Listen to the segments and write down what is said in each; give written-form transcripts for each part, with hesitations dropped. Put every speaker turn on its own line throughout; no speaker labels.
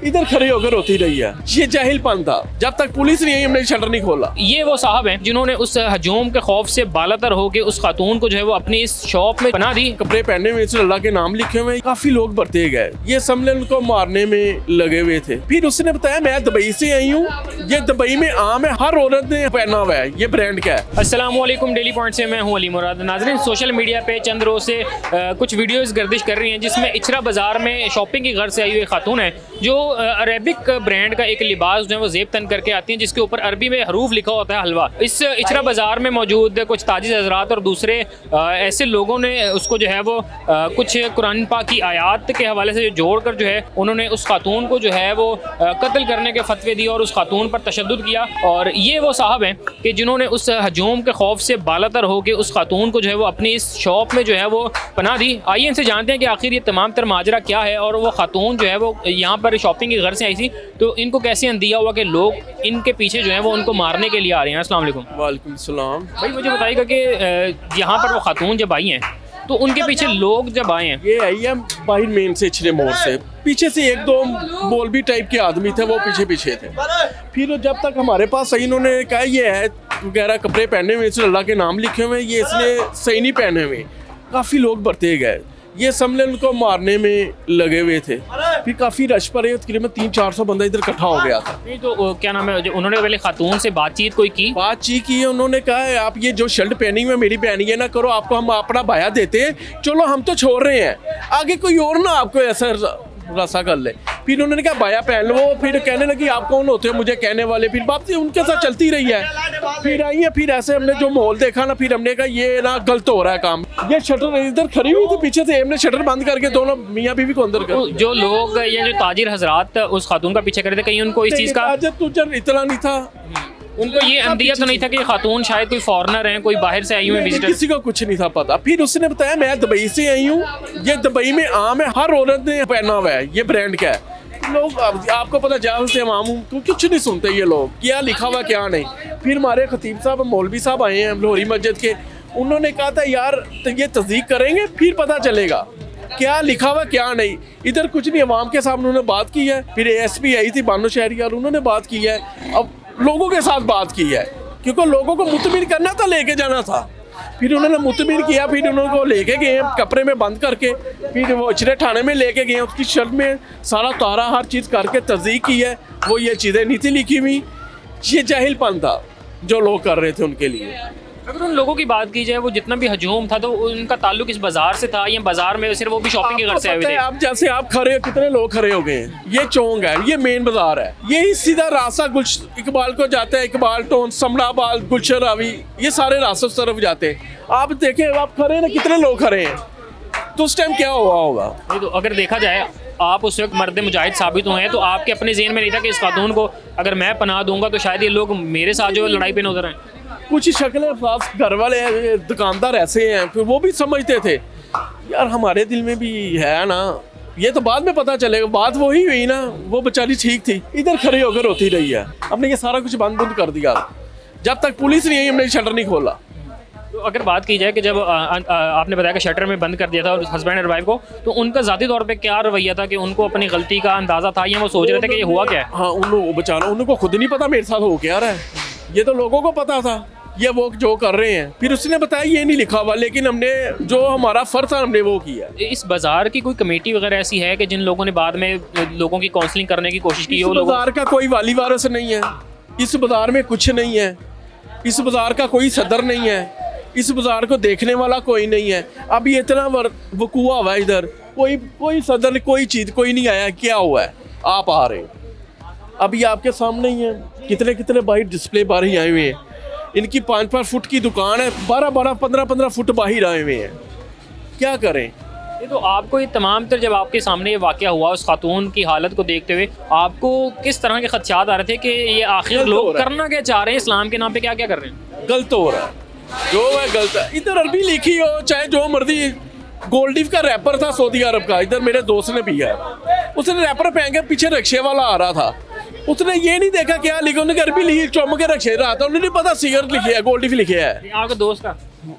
इधर खड़े होकर होती रही है। ये जाहिलपन था, जब तक पुलिस नहीं आई हमने शटर नहीं खोला।
ये वो साहब हैं जिन्होंने उस हजूम के खौफ से बालातर होकर उस खातून को जो है वो अपनी इस शॉप में पनाह दी।
कपड़े पहनने में अल्लाह के नाम लिखे हुए, काफी लोग बढ़ते गए। ये समझे उनको मारने में लगे हुए थे। फिर उसने बताया मैं दुबई से आई हूँ, ये दुबई में आम है, हर औरत ने पहना हुआ है, ये ब्रांड क्या है।
अस्सलाम वालेकुम, डेली पॉइंट से मैं हूँ अली मुराद। नाज़रीन, सोशल मीडिया पे चंद रोज से कुछ वीडियोस गर्दिश कर रही हैं जिसमें इचरा बाजार में शॉपिंग की गर्ज से आई हुई खातून है जो अरेबिक ब्रांड का एक लिबास जो है वो जेब तन करके आती हैं जिसके ऊपर अरबी में हरूफ लिखा होता है हलवा। इस इचरा बाजार में मौजूद कुछ ताजिज़ हज़रात और दूसरे ऐसे लोगों ने उसको जो है वो कुछ कुरान पाक की आयात के हवाले से जोड़ कर जो है उन्होंने उस खातून को जो है वो कत्ल करने के फतवे दिए और उस खातून पर तशद्दुद किया। और ये वो साहब हैं कि जिन्होंने उस हजूम के खौफ से बालातर होकर उस खातून को जो है वो अपनी इस शॉप में जो है वो पनाह दी। आइए इनसे जानते हैं कि आखिर ये तमाम तर माजरा क्या है और वो खातून जो है वो यहाँ पर शॉपिंग की घर से आई थी तो इनको कैसे अंदिया हुआ कि लोग इनके पीछे जो है वो उनको मारने के लिए आ रहे हैं। अस्सलाम वालेकुम।
वालेकुम सलाम।
भाई मुझे बताइएगा कि यहाँ पर वो खातून जब आई हैं तो उनके पीछे लोग जब आए हैं।
ये आई है बाहर मेन से इचरे मोड़ से, पीछे से एक दो मौलवी टाइप के आदमी थे, वो पीछे पीछे थे। फिर जब तक हमारे पास सही इन्होंने कहा ये है वगैरह कपड़े पहने हुए, अल्लाह के नाम लिखे हुए, ये इसने सही नहीं पहने हुए। काफ़ी लोग बढ़ते गए, ये समझे उनको मारने में लगे हुए थे। फिर काफ़ी रश पर तकरीबन 300-400 बंदा इधर इकट्ठा हो गया था।
नहीं तो क्या नाम है, उन्होंने पहले खातून से बातचीत कोई की?
बातचीत की, उन्होंने कहा है आप ये जो शर्ट पहनी हुई है मेरी बहन ये ना करो, आपको हम अपना भाया देते हैं, चलो हम तो छोड़ रहे हैं, आगे कोई और ना आपको ऐसा रसा कर ले। फिर उन्होंने कहा बाया पहन लो, फिर कहने लगी आप कौन होते हो मुझे कहने वाले। फिर बात उनके साथ चलती रही है। फिर आई है, फिर ऐसे हमने जो माहौल देखा ना, फिर हमने कहा ये ना गलत हो रहा है काम। ये शटर इधर खड़ी हुई थी पीछे से, हमने शटर बंद करके दोनों मियाँ बीवी को अंदर कर।
जो लोग ये जो ताजिर हजरात उस खातून का पीछे कर रहे थे, कहीं उनको इस चीज़ का
तुझे इतना नहीं था,
उनको ये अंदिया तो नहीं था कि खातून शायद कोई फॉरेनर है, कोई बाहर से आई हुई विजिटर?
किसी को कुछ नहीं था पता। फिर उसने बताया मैं दुबई से आई हूँ, ये दुबई में आम है, हर औरत ने पहना हुआ है, ये ब्रांड क्या है। लोग आपको पता जाहिल से इमाम हूँ तो कुछ नहीं सुनते ये लोग, क्या लिखा हुआ क्या नहीं। फिर हमारे खतीब साहब मौलवी साहब आए हैं लाहौरी मस्जिद के, उन्होंने कहा था यार तो ये तस्दीक करेंगे फिर पता चलेगा क्या लिखा हुआ क्या नहीं। इधर कुछ नहीं, अवाम के सामने उन्होंने बात की है। फिर ASP आई थी बानो शहरियार, उन्होंने बात की है, अब लोगों के साथ बात की है क्योंकि लोगों को मुतमिन करना था, लेके जाना था। फिर उन्होंने मुतमिन किया, फिर उनको लेके गए कपड़े में बंद करके, फिर वो इचरे थाने में लेके गए, उसकी शर्ट में सारा तारा हर चीज़ करके तस्दीक की है, वो ये चीज़ें नहीं थी लिखी हुई। ये जाहिलपन था जो लोग कर रहे थे उनके लिए।
अगर उन लोगों की बात की जाए वो जितना भी हजूम था तो उनका ताल्लुक इस बाजार से था या बाजार में सिर्फ वो भी शॉपिंग के घर से आए हुए थे?
आप जैसे आप खड़े हो, कितने लोग खड़े हो गए हैं, ये चौंक है, ये मेन बाजार है, यही सीधा रास्ता इकबाल को जाता है, इकबाल टोन, समड़ाबाद, गुलशन रावी, ये सारे रास्तों उस तरफ जाते हैं। आप देखें आप खड़े ना, कितने लोग खड़े हैं, तो उस टाइम क्या हुआ होगा।
नहीं तो अगर देखा जाए आप उस वक्त मर्द मुजाहिद साबित हुए हैं तो आपके अपने ज़हन में नहीं था कि इस खातून को अगर मैं पनाह दूंगा तो शायद ये लोग मेरे साथ जो लड़ाई पे न उतर आए?
कुछ शक्लें खास घर वाले दुकानदार ऐसे हैं, फिर वो भी समझते थे यार हमारे दिल में भी है ना, ये तो बाद में पता चलेगा। बात वही हुई ना, वो बेचारी ठीक थी, इधर खड़ी होकर होती रही है। हमने ये सारा कुछ बंद कर दिया, जब तक पुलिस नहीं आई हमने शटर नहीं खोला।
तो अगर बात की जाए कि जब आपने बताया कि शटर में बंद कर दिया था और हस्बैंड एंड वाइफ को, तो उनका ज़ाती तौर पे क्या रवैया था कि उनको अपनी गलती का अंदाज़ा था या वो सोच रहे थे कि ये हुआ क्या है?
हाँ, उनको बेचारा उनको खुद नहीं पता मेरे साथ हो क्या रहा है, ये तो लोगों को पता था ये वो जो कर रहे हैं। फिर उसने बताया ये नहीं लिखा हुआ, लेकिन हमने जो हमारा फर्ज था हमने वो किया।
इस बाजार की कोई कमेटी वगैरह ऐसी है कि जिन लोगों ने बाद में लोगों की काउंसलिंग करने की कोशिश की?
इस बाजार का कोई वाली वारिस नहीं है, इस बाजार में कुछ नहीं है, इस बाजार का कोई सदर नहीं है, इस बाजार को देखने वाला कोई नहीं है। अब ये इतना वकूआ हुआ है इधर, कोई सदर कोई चीज़ कोई नहीं आया, क्या हुआ है आप आ रहे हो। अब ये आपके सामने ही है, कितने कितने बाहर डिस्प्ले बाहर आए हुए हैं, इनकी 5-5 फुट की दुकान है, 12-12 15-15 फुट बाहर आए हुए हैं, क्या करें।
ये तो आपको ये तमाम तर जब आपके सामने ये वाक़या हुआ उस खातून की हालत को देखते हुए आपको किस तरह के खदशात आ रहे थे कि ये आखिर लोग करना क्या चाह रहे हैं, इस्लाम के नाम पे क्या क्या कर रहे हैं?
गलत हो रहा है, जो है गलत है। इधर अरबी लिखी हो चाहे जो मर्जी, गोल्डिफ का रैपर था सऊदी अरब का, इधर मेरे दोस्त ने पिया है, उसने रैपर पहन के पीछे रिक्शे वाला आ रहा था, उसने ये नहीं देखा क्या लिखा, उन्होंने अरबी लिखी, चौम के रखे रहा था, उन्हें नहीं पता सिगरेट लिखी है, गोल्डिफ लिखे है।
आपके दोस्त का?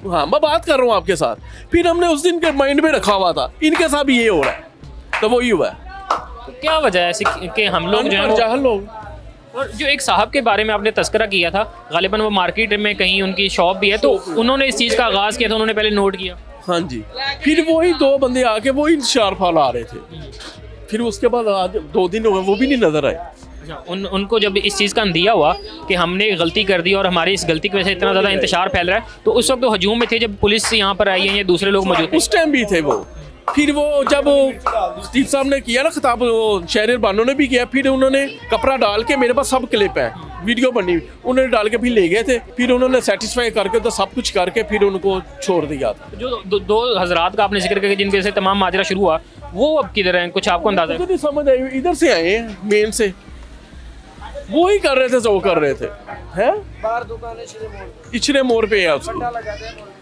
हाँ, मैं बात कर रहा हूँ आपके साथ। फिर हमने उस दिन के माइंड में रखा हुआ था इनके साथ भी ये हो रहा है, तो वही हुआ है।
क्या वजह है ऐसी कि हम लोग जो है
अनपढ़
वो,
जाहल लोग।
और जो एक साहब के बारे में आपने तस्करा किया था, गालिबन वो मार्केट में कहीं उनकी शॉप भी है, तो उन्होंने इस चीज़ का आगाज़ किया था, उन्होंने पहले नोट किया।
हाँ जी, फिर वही 2 बंदे आके वही इंतशार फॉल आ रहे थे, फिर उसके बाद आज 2 दिन हो गए वो भी नहीं नजर आए।
अच्छा, उनको जब इस चीज़ का अंदिया हुआ कि हमने गलती कर दी और हमारी इस गलती की वजह से इतना ज़्यादा इंतशार फैल रहा है, तो उस वक्त तो हजूम में थे जब पुलिस यहाँ पर आई है या दूसरे लोग मौजूद थे?
उस टाइम भी थे वो। फिर वो जब खतीब साहब ने किया ना खिताब, वो शहर बानो ने भी किया, फिर उन्होंने कपड़ा डाल के, मेरे पास सब क्लिप है, वीडियो बनी, उन्होंने डाल के फिर ले गए थे, फिर उन्होंने सेटिस्फाई करके तो सब कुछ करके फिर उनको छोड़ दिया था।
जो दो हजरात का आपने जिक्र किया जिनके से तमाम माजरा शुरू हुआ, वो अब किधर हैं, कुछ आपको अंदाजा है?
मुझे नहीं समझ आई, इधर से आए हैं मेन से, वो ही कर रहे थे जो वो कर रहे थे, हैं
बाहर दुकान
इचरे मोड़ पे है उसकी।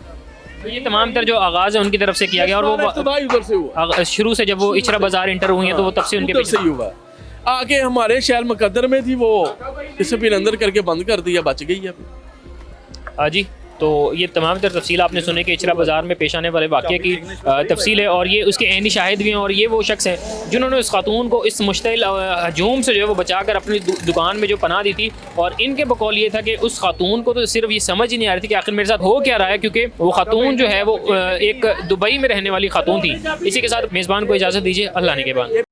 तो ये तमाम तर जो आगाज़ है उनकी तरफ से किया गया, और वो
इब्तिदाई उधर से हुआ,
शुरू से जब वो इचरा बाजार इंटर हुई है तो वो तब से उनके
उधर
पीछे।
से ही हुआ। आगे हमारे शहर मुकद्दर में थी, वो इसे फिर अंदर करके बंद कर दिया, बच गई है।
हाँ जी, तो ये तमाम तर तफसील आपने सुने कि इचरा बाज़ार में पेश आने वाले वाक़े की तफसील है, और ये उसके ऐनी शाहिद भी हैं, और ये वो शख्स हैं जिन्होंने उस खातून को इस मुश्तिल हजूम से जो है वो बचा कर अपनी दुकान में जो पनाह दी थी। और इनके बकौल ये था कि उस खातून को तो सिर्फ ये समझ ही नहीं आ रही थी कि आखिर मेरे साथ हो क्या रहा है, क्योंकि वो खातून जो है वो एक दुबई में रहने वाली खातून थी। इसी के साथ मेज़बान को इजाज़त दीजिए, अल्लाह ने के बाद।